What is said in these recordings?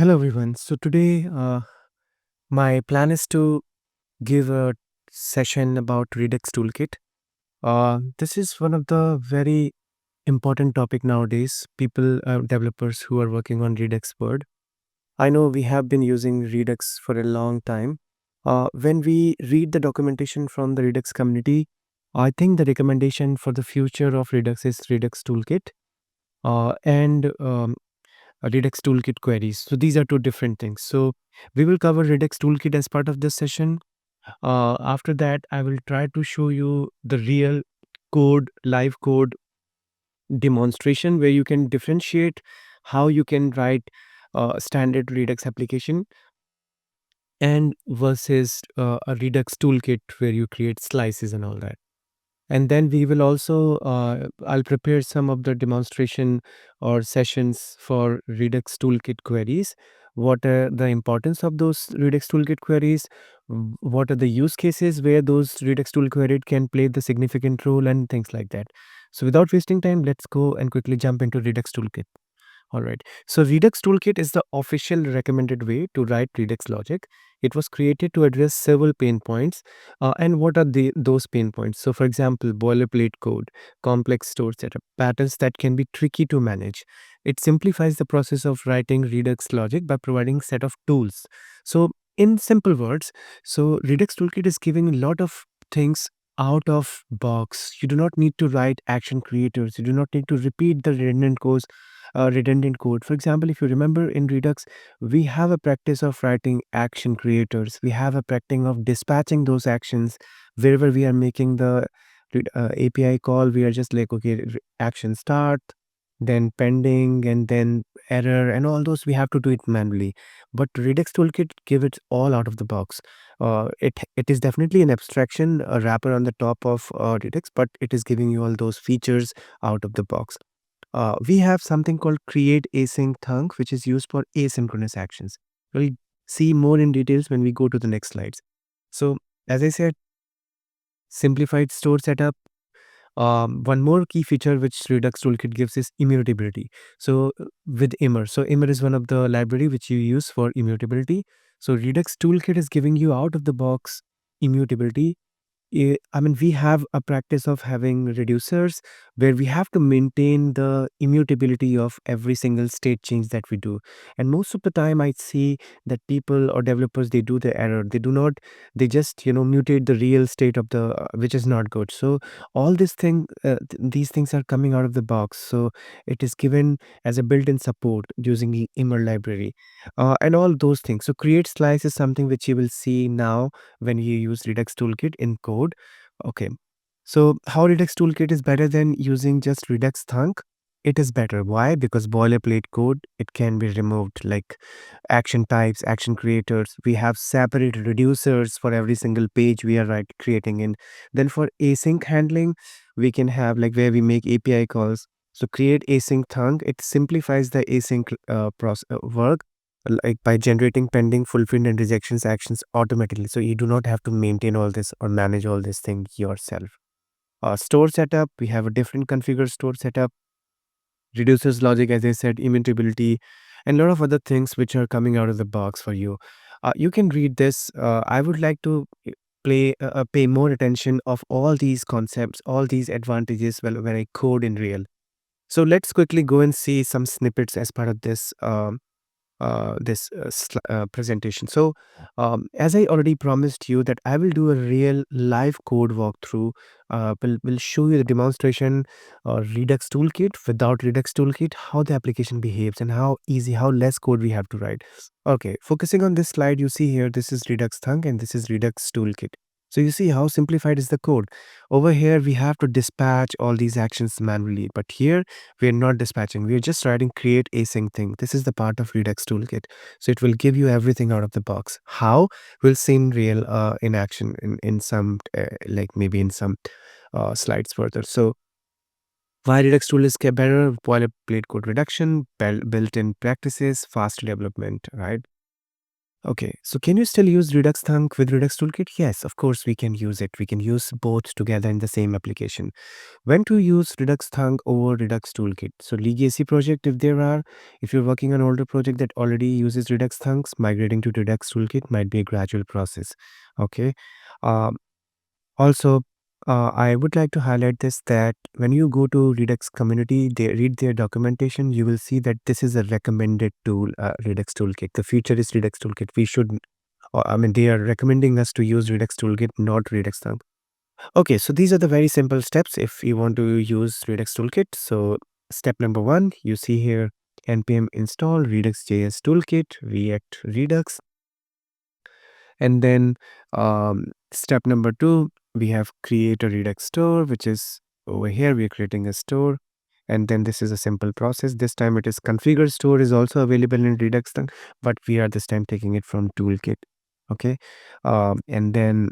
Hello everyone. So today my plan is to give a session about Redux Toolkit. This is one of the very important topic nowadays. People, developers who are working on Redux Word. I know we have been using Redux for a long time. When we read the documentation from the Redux community, I think the recommendation for the future of Redux is Redux Toolkit. And Redux Toolkit queries. So these are two different things. So we will cover Redux Toolkit as part of this session. After that, I will try to show you the real code, live code demonstration where you can differentiate how you can write a standard Redux application and versus a Redux Toolkit where you create slices and all that. And then we will also, I'll prepare some of the demonstration or sessions for Redux Toolkit queries. What are the importance of those Redux Toolkit queries? What are the use cases where those Redux Tool query can play the significant role and things like that. So without wasting time, let's go and quickly jump into Redux Toolkit. All right. So Redux Toolkit is the official recommended way to write Redux logic. It was created to address several pain points. And what are those pain points? So for example, boilerplate code, complex store setup, patterns that can be tricky to manage. It simplifies the process of writing Redux logic by providing set of tools. So in simple words, so Redux Toolkit is giving a lot of things out of box. You do not need to write action creators. You do not need to repeat the redundant code. For example, if you remember in Redux, we have a practice of writing action creators. We have a practice of dispatching those actions wherever we are making the API call. We are just like, okay, action start, then pending, and then error, and all those we have to do it manually. But Redux Toolkit give it all out of the box. It is definitely an abstraction, a wrapper on the top of Redux, but it is giving you all those features out of the box. We have something called create async thunk, which is used for asynchronous actions. We'll see more in details when we go to the next slides. So, as I said, simplified store setup. One more key feature which Redux Toolkit gives is immutability. So, with Immer. So, Immer is one of the library which you use for immutability. So, Redux Toolkit is giving you out of the box immutability. I mean, we have a practice of having reducers where we have to maintain the immutability of every single state change that we do. And most of the time, I see that people or developers they do the error. They do not. They just mutate the real state of the which is not good. So all these things are coming out of the box. So it is given as a built-in support using the Immer library, and all those things. So create slice is something which you will see now when you use Redux Toolkit in code. Okay. So how Redux Toolkit is better than using just Redux Thunk? It is better. Why? Because boilerplate code, it can be removed like action types, action creators. We have separate reducers for every single page we are creating in. Then for async handling, we can have like where we make API calls. So create async thunk. It simplifies the async work like by generating pending, fulfilled, and rejections actions automatically. So you do not have to maintain all this or manage all this thing yourself. Store setup, we have a different configure store setup, reduces logic, as I said, immutability, and a lot of other things which are coming out of the box for you. You can read this. I would like to pay more attention of all these concepts, all these advantages when I code in real. So let's quickly go and see some snippets as part of this presentation. So, as I already promised you that I will do a real live code walkthrough. Will show you the demonstration Redux Toolkit without Redux Toolkit, how the application behaves and how easy, how less code we have to write. Okay, focusing on this slide, you see here, this is Redux Thunk and this is Redux Toolkit. So you see how simplified is the code. Over here, we have to dispatch all these actions manually, but here we are not dispatching. We are just writing create async thing. This is the part of Redux Toolkit. So it will give you everything out of the box. How? We'll see in real in action in some like maybe in some slides further. So why Redux tool is better? Boilerplate code reduction, built-in practices, faster development, right? Okay, so can you still use Redux Thunk with Redux Toolkit? Yes, of course we can use it. We can use both together in the same application. When to use Redux Thunk over Redux Toolkit? So legacy project, if you're working on older project that already uses Redux Thunks, migrating to Redux Toolkit might be a gradual process. Okay. Um, Also, I would like to highlight this that when you go to Redux community, they read their documentation, you will see that this is a recommended tool, Redux Toolkit. The feature is Redux Toolkit. We should, I mean, they are recommending us to use Redux Toolkit, not Redux Thumb. Okay, so these are the very simple steps if you want to use Redux Toolkit. So step number one, you see here npm install Redux.js Toolkit, React Redux. And then step number two, we have create a Redux store, which is over here. We are creating a store. And then this is a simple process. This time it is configure store is also available in Redux, but we are this time taking it from Toolkit. Okay. And then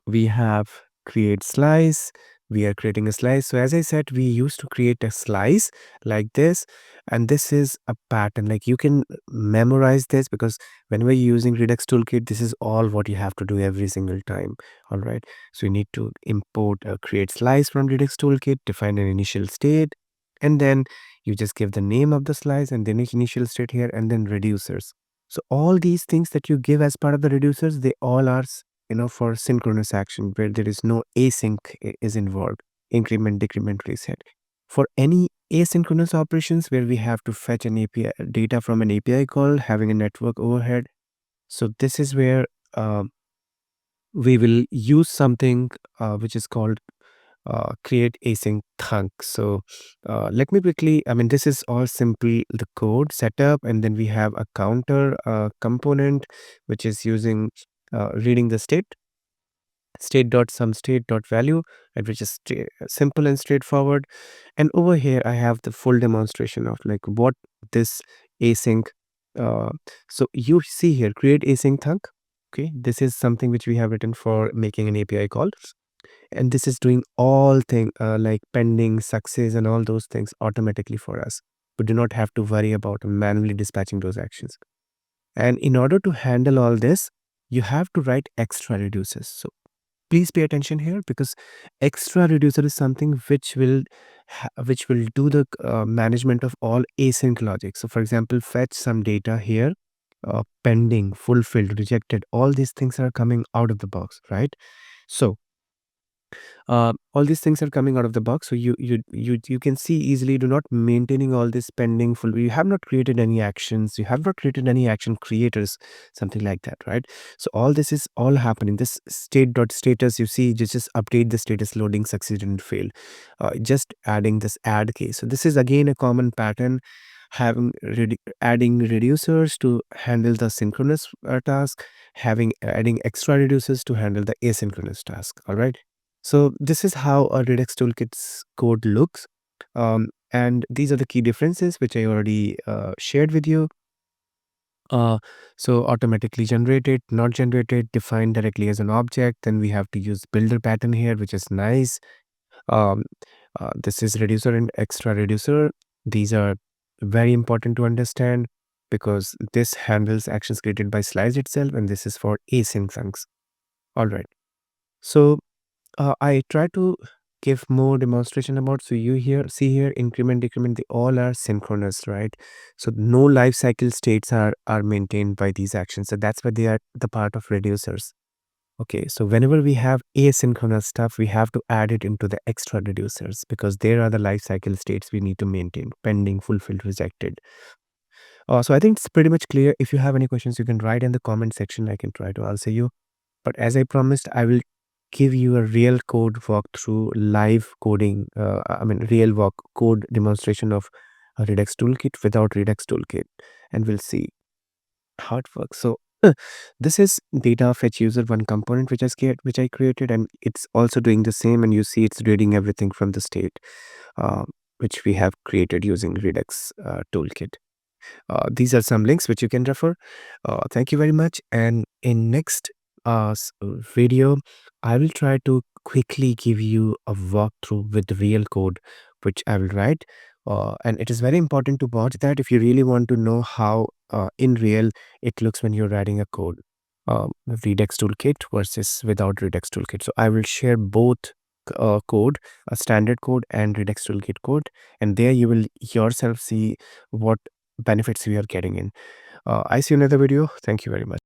we have create slice. We are creating a slice. So as I said, we used to create a slice like this, and this is a pattern. Like you can memorize this because whenever you're using Redux Toolkit, this is all what you have to do every single time. All right. So you need to import a create slice from Redux Toolkit, define an initial state, and then you just give the name of the slice and then initial state here, and then reducers. So all these things that you give as part of the reducers, they all are for synchronous action where there is no async is involved, increment, decrement, reset. For any asynchronous operations where we have to fetch an API data from an API call, having a network overhead. So this is where we will use something which is called create async thunk. So let me quickly, I mean, this is all simply the code setup, and then we have a counter component which is using reading the state dot some state dot value, and which is simple and straightforward. And over here I have the full demonstration of like what this async uh, so you see here create async thunk. Okay, this is something which we have written for making an API call, and this is doing all thing like pending success and all those things automatically for us. We do not have to worry about manually dispatching those actions. And in order to handle all this, you have to write extra reducers. So please pay attention here because extra reducer is something which will do the management of all async logic. So for example, fetch some data here, pending, fulfilled, rejected, all these things are coming out of the box, right? So all these things are coming out of the box, so you can see easily, do not maintaining all this pending full, you have not created any actions, you have not created any action creators, something like that, right? So all this is all happening. This state dot status, you see, just update the status, loading succeeded and failed, just adding this add case. So this is again a common pattern, having adding reducers to handle the synchronous task, having adding extra reducers to handle the asynchronous task. All right, so this is how a Redux Toolkit's code looks. And these are the key differences which I already shared with you. Uh, so automatically generated, not generated, defined directly as an object. Then we have to use builder pattern here, which is nice. Um, this is reducer and extra reducer. These are very important to understand because this handles actions created by slice itself, and this is for async things. All right. So I try to give more demonstration about. So you here see here increment, decrement, they all are synchronous, right? So no life cycle states are maintained by these actions. So that's why they are the part of reducers. Okay, so whenever we have asynchronous stuff, we have to add it into the extra reducers because there are the life cycle states we need to maintain: pending, fulfilled, rejected. So I think it's pretty much clear. If you have any questions, you can write in the comment section. I can try to answer you. But as I promised, I will give you a real code walkthrough, live coding, real walk code demonstration of a Redux Toolkit without Redux Toolkit, and we'll see how it works. So this is data fetch user one component which I created, and it's also doing the same. And you see it's reading everything from the state, uh, which we have created using Redux Toolkit. These are some links which you can refer. Thank you very much. And in next video, I will try to quickly give you a walkthrough with the real code, which I will write And it is very important to watch that if you really want to know how in real it looks when you're writing a code. Redux Toolkit versus without Redux Toolkit. So I will share both code, a standard code and Redux Toolkit code, and there you will yourself see what benefits we are getting in. I see you in another video. Thank you very much.